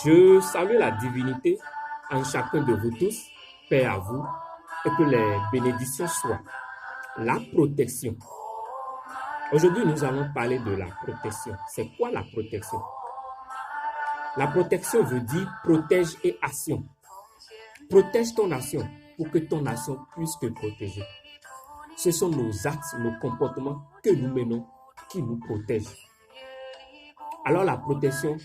Je salue la divinité en chacun de vous tous, paix à vous, et que les bénédictions soient. La protection. Aujourd'hui, nous allons parler de la protection. C'est quoi la protection? La protection veut dire protège et action. Protège ton nation pour que ton nation puisse te protéger. Ce sont nos actes, nos comportements que nous menons qui nous protègent. Alors la protection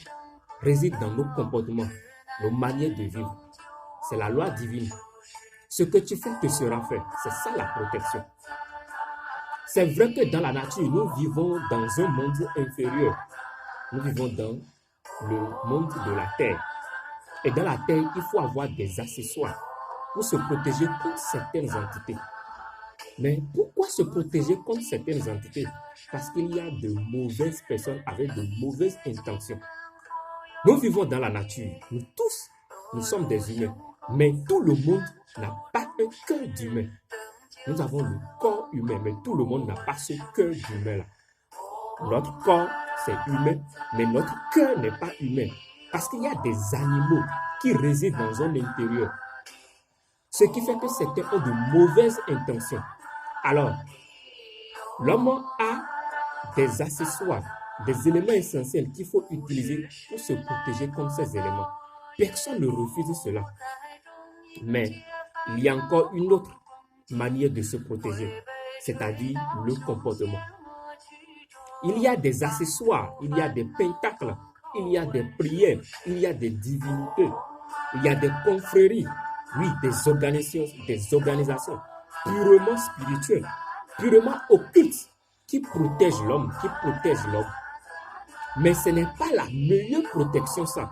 réside dans nos comportements, nos manières de vivre. C'est la loi divine. Ce que tu fais te sera fait. C'est ça la protection. C'est vrai que dans la nature, nous vivons dans un monde inférieur. Nous vivons dans le monde de la terre. Et dans la terre, il faut avoir des accessoires pour se protéger contre certaines entités. Mais pourquoi se protéger contre certaines entités? Parce qu'il y a de mauvaises personnes avec de mauvaises intentions. Nous vivons dans la nature. Nous tous, nous sommes des humains. Mais tout le monde n'a pas un cœur d'humain. Nous avons le corps humain, mais tout le monde n'a pas ce cœur d'humain-là. Notre corps, c'est humain, mais notre cœur n'est pas humain. Parce qu'il y a des animaux qui résident dans un intérieur. Ce qui fait que certains ont de mauvaises intentions. Alors, l'homme a des accessoires, des éléments essentiels qu'il faut utiliser pour se protéger contre ces éléments. Personne ne refuse cela. Mais il y a encore une autre manière de se protéger, c'est-à-dire le comportement. Il y a des accessoires, il y a des pentacles, il y a des prières, il y a des divinités, il y a des confréries, oui, des organisations purement spirituelles, purement occultes, qui protègent l'homme, Mais ce n'est pas la meilleure protection, ça.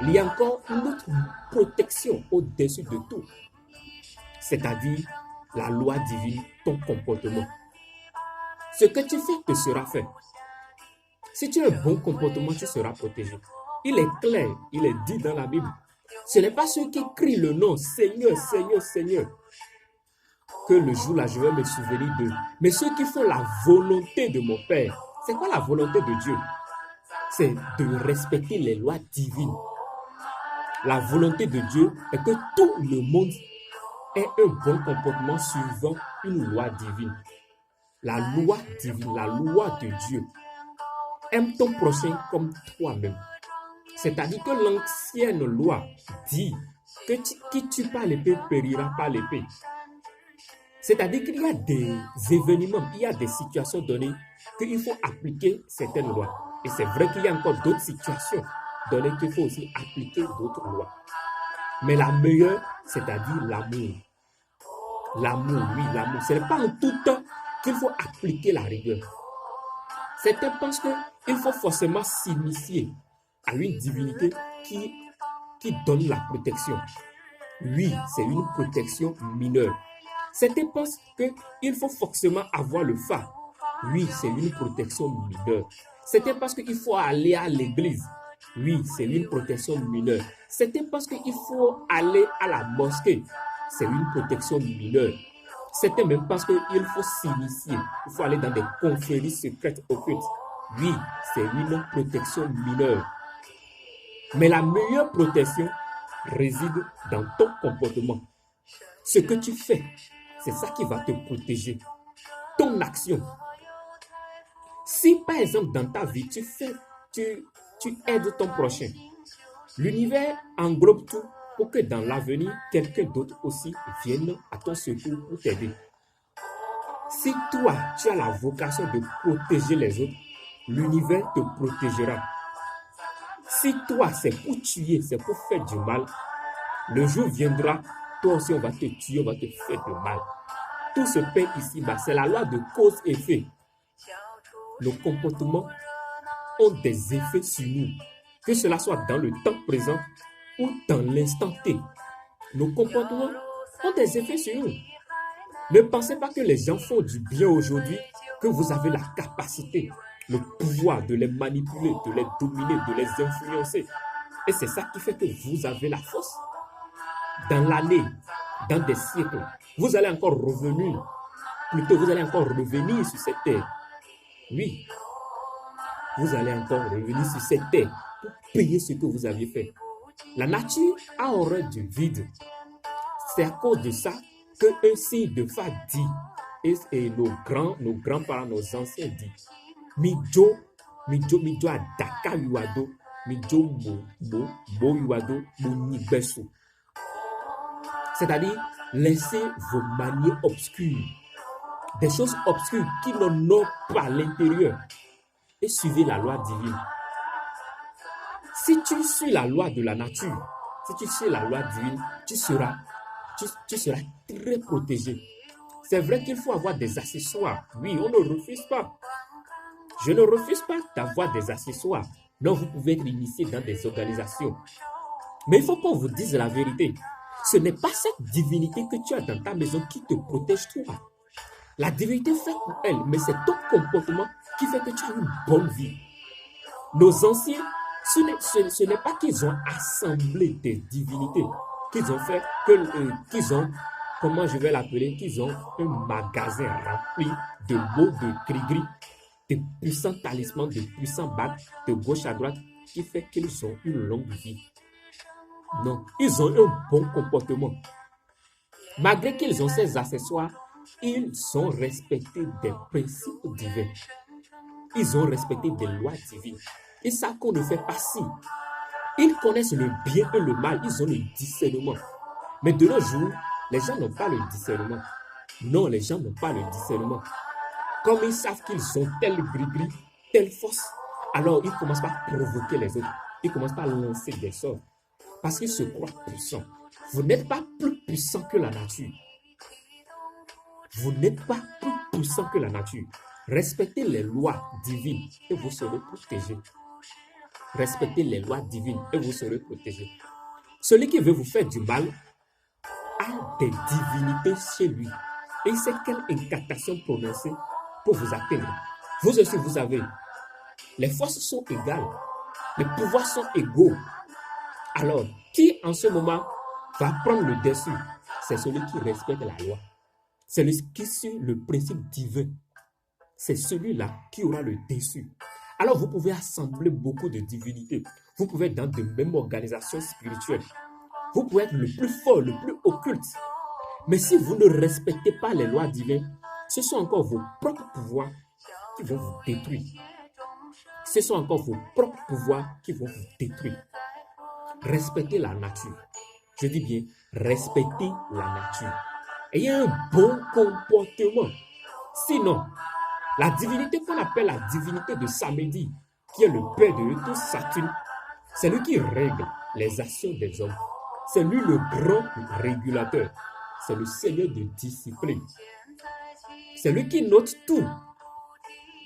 Il y a encore une autre protection au-dessus de tout, c'est-à-dire la loi divine, ton comportement. Ce que tu fais te sera fait. Si tu as un bon comportement, tu seras protégé. Il est clair, il est dit dans la Bible. Ce n'est pas ceux qui crient le nom Seigneur, Seigneur, Seigneur, que le jour-là, je vais me souvenir d'eux. Mais ceux qui font la volonté de mon Père. C'est quoi la volonté de Dieu? C'est de respecter les lois divines. La volonté de Dieu est que tout le monde ait un bon comportement suivant une loi divine. La loi divine, la loi de Dieu. Aime ton prochain comme toi-même. C'est-à-dire que l'ancienne loi dit que qui tue pas l'épée périra par l'épée. C'est-à-dire qu'il y a des événements, il y a des situations données qu'il faut appliquer certaines lois. Et c'est vrai qu'il y a encore d'autres situations données qu'il faut aussi appliquer d'autres lois. Mais la meilleure, c'est-à-dire l'amour. L'amour, oui, l'amour. Ce n'est pas en tout temps qu'il faut appliquer la rigueur. Certains pensent qu'il faut forcément s'initier à une divinité qui donne la protection. Oui, c'est une protection mineure. Certains pensent qu'il faut forcément avoir le phare. Oui, c'est une protection mineure. Certains pensent qu'il faut aller à l'église. Oui, c'est une protection mineure. Certains pensent qu'il faut aller à la mosquée. C'est une protection mineure. Certains même pensent qu'il faut s'initier. Il faut aller dans des confréries secrètes occultes. Oui, c'est une protection mineure. Mais la meilleure protection réside dans ton comportement. Ce que tu fais, c'est ça qui va te protéger. Ton action. Si par exemple dans ta vie, tu aides ton prochain, l'univers englobe tout pour que dans l'avenir, quelqu'un d'autre aussi vienne à ton secours pour t'aider. Si toi, tu as la vocation de protéger les autres, l'univers te protégera. Si toi, c'est pour tuer, c'est pour faire du mal, le jour viendra, toi aussi, on va te tuer, on va te faire du mal. Tout se paie ici-bas. C'est la loi de cause et effet. Nos comportements ont des effets sur nous, que cela soit dans le temps présent ou dans l'instant T. Nos comportements ont des effets sur nous. Ne pensez pas que les gens font du bien aujourd'hui, que vous avez la capacité, le pouvoir de les manipuler, de les dominer, de les influencer. Et c'est ça qui fait que vous avez la force. Dans l'année, dans des siècles, vous allez encore revenir, vous allez encore revenir sur cette terre. Oui, vous allez encore revenir sur cette terre pour payer ce que vous aviez fait. La nature a horreur du vide. C'est à cause de ça que un signe de fa dit, et nos grands-parents, nos anciens disent, mijo adaka yuado, mijo mo yuado, mo nibesu. C'est-à-dire, laissez vos manières obscures, des choses obscures qui n'en ont pas à l'intérieur, et suivez la loi divine. Si tu suis la loi de la nature, si tu suis la loi divine, tu seras très protégé. C'est vrai qu'il faut avoir des accessoires. Oui, on ne refuse pas. Je ne refuse pas d'avoir des accessoires. Donc, vous pouvez être initié dans des organisations. Mais il faut qu'on vous dise la vérité. Ce n'est pas cette divinité que tu as dans ta maison qui te protège toi. La divinité fait pour elle, mais c'est ton comportement qui fait que tu as une bonne vie. Nos anciens, ce n'est pas qu'ils ont assemblé des divinités, qu'ils ont fait, qu'ils ont, comment je vais l'appeler, qu'ils ont un magasin rempli de mots, de gris-gris, de puissants talismans, de puissants bagues, de gauche à droite, qui fait qu'ils ont une longue vie. Non, ils ont un bon comportement. Malgré qu'ils ont ces accessoires, ils ont respecté des principes divins. Ils ont respecté des lois divines. Ils savent qu'on ne fait pas si. Ils connaissent le bien et le mal. Ils ont le discernement. Mais de nos jours, les gens n'ont pas le discernement. Non, les gens n'ont pas le discernement. Comme ils savent qu'ils ont tel gris-gris, telle force, alors ils commencent par provoquer les autres. Ils commencent par lancer des sorts. Parce qu'ils se croient puissants. Vous n'êtes pas plus puissant que la nature. Vous n'êtes pas plus puissant que la nature. Respectez les lois divines et vous serez protégés. Respectez les lois divines et vous serez protégés. Celui qui veut vous faire du mal a des divinités chez lui. Et il sait quelle incantation prononcer pour vous atteindre. Vous aussi, vous avez. Les forces sont égales. Les pouvoirs sont égaux. Alors, qui en ce moment va prendre le dessus? C'est celui qui respecte la loi. C'est celui qui suit le principe divin. C'est celui-là qui aura le dessus. Alors, vous pouvez assembler beaucoup de divinités. Vous pouvez être dans de mêmes organisations spirituelles. Vous pouvez être le plus fort, le plus occulte. Mais si vous ne respectez pas les lois divines, ce sont encore vos propres pouvoirs qui vont vous détruire. Ce sont encore vos propres pouvoirs qui vont vous détruire. Respectez la nature. Je dis bien, respectez la nature. Ayez un bon comportement. Sinon, la divinité qu'on appelle la divinité de Samedi, qui est le père de eux tous, Saturne, c'est lui qui règle les actions des hommes. C'est lui le grand régulateur. C'est le Seigneur de discipline. C'est lui qui note tout.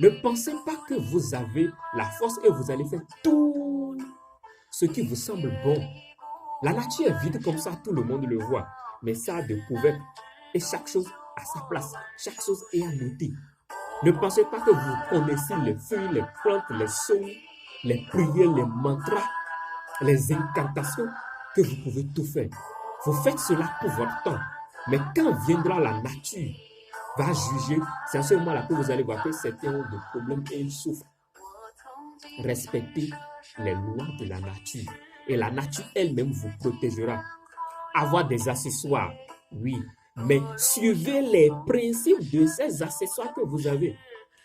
Ne pensez pas que vous avez la force et vous allez faire tout ce qui vous semble bon. La nature est vide comme ça, tout le monde le voit. Mais ça a des couvercles. Et chaque chose a sa place. Chaque chose est à noter. Ne pensez pas que vous connaissez les feuilles, les plantes, les sons, les prières, les mantras, les incantations, que vous pouvez tout faire. Vous faites cela pour votre temps. Mais quand viendra la nature, va juger, c'est à ce moment-là que vous allez voir que certains ont des problèmes et ils souffrent. Respectez les lois de la nature. Et la nature elle-même vous protégera. Avoir des accessoires, oui. Mais suivez les principes de ces accessoires que vous avez.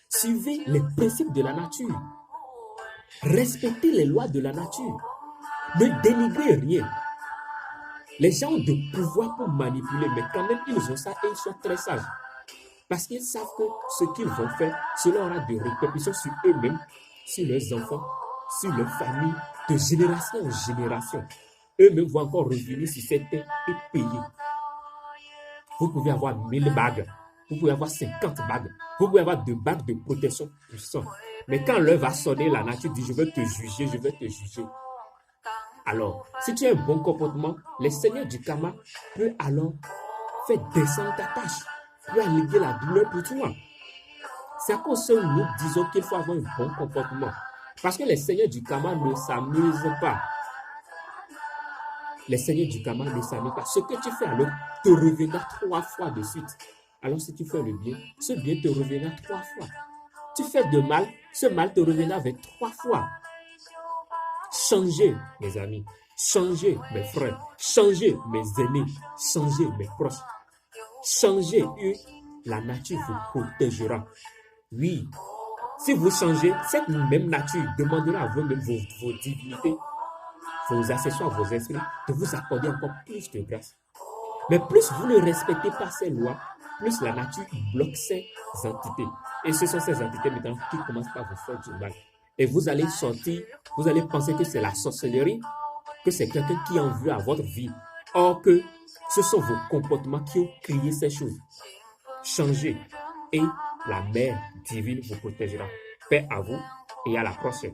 Suivez les principes de la nature. Respectez les lois de la nature. Ne dénigrez rien. Les gens ont de pouvoir pour manipuler, mais quand même, ils ont ça et ils sont très sages. Parce qu'ils savent que ce qu'ils vont faire, cela aura des répercussions sur eux-mêmes, sur leurs enfants, sur leur famille, de génération en génération. Eux-mêmes vont encore revenir sur cette terre et payer. Vous pouvez avoir 1000 bagues, vous pouvez avoir 50 bagues, vous pouvez avoir 2 bagues de protection puissantes. Mais quand l'heure va sonner, la nature dit, je vais te juger, je vais te juger. Alors, si tu as un bon comportement, le Seigneur du karma peut alors faire descendre ta tâche, peut alléger la douleur pour toi. C'est à cause que nous disons qu'il faut avoir un bon comportement. Parce que les seigneurs du karma ne s'amusent pas. Les seigneurs du karma ne s'amusent pas. Ce que tu fais alors te reviendra 3 fois de suite. Alors si tu fais le bien, ce bien te reviendra 3 fois. Tu fais de mal, ce mal te reviendra avec 3 fois. Changez, mes amis. Changez, mes frères. Changez, mes aînés. Changez, mes proches. Changez et la nature vous protégera. Oui, si vous changez, cette même nature demandera à vous-même vos divinités, vos accessoires, vos esprits, de vous accorder encore plus de grâce. Mais plus vous ne respectez pas ces lois, plus la nature bloque ces entités. Et ce sont ces entités maintenant qui commencent par vous faire du mal. Et vous allez sortir, vous allez penser que c'est la sorcellerie, que c'est quelqu'un qui en veut à votre vie. Or que ce sont vos comportements qui ont créé ces choses. Changez et la mère divine vous protégera. Paix à vous et à la prochaine.